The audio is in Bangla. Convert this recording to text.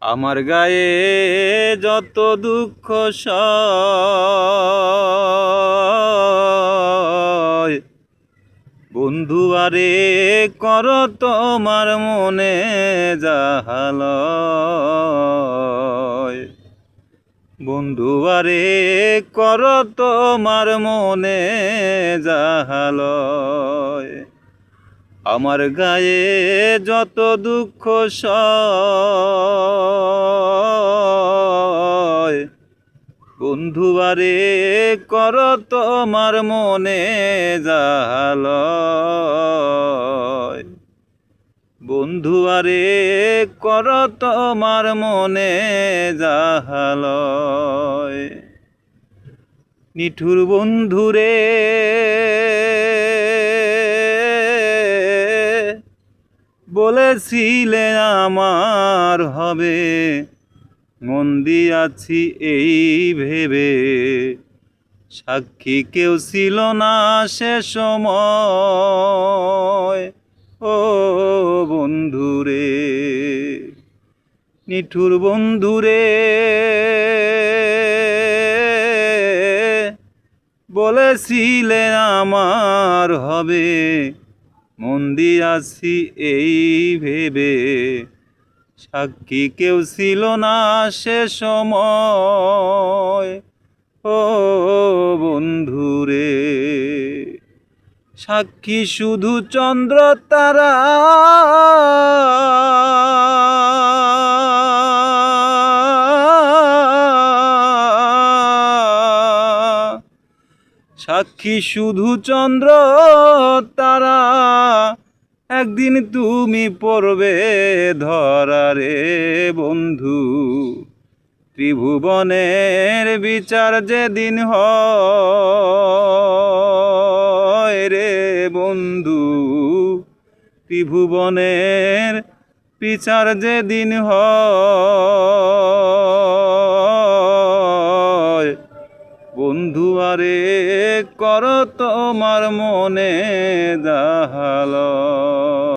আমার গায়ে যত দুঃখ সয়, বন্ধু আরে কর তোমার মনে জাহালয়। বন্ধু আরে কর তোমার মনে জাহালয়। আমার গায়ে যত দুঃখ সয়, বন্ধু আরে কর তোমার মনে জাহালয়। বন্ধু আরে কর তোমার মনে জাহালয়। নিঠুর বন্ধুরে বলেছিলে আমার হবে, মন দিয়াছি এই ভেবে, সাক্ষী কেউ ছিল না সে সময়। ও বন্ধুরে, নিঠুর বন্ধুরে বলেছিলে আমার হবে, মন দিয়াছি এই ভেবে, সাক্ষী কেউ ছিল না সে সময়। ও বন্ধুরে, সাক্ষী শুধু চন্দ্র তারা, সাক্ষী শুধু চন্দ্র তারা, একদিন তুমি পড়বে ধরা রে বন্ধু। ত্রিভুবনের বিচার যেদিন হয় রে বন্ধু, ত্রিভুবনের বিচার যেদিন হয়, বন্ধু আরে কর তোমার মনে জাহালয়।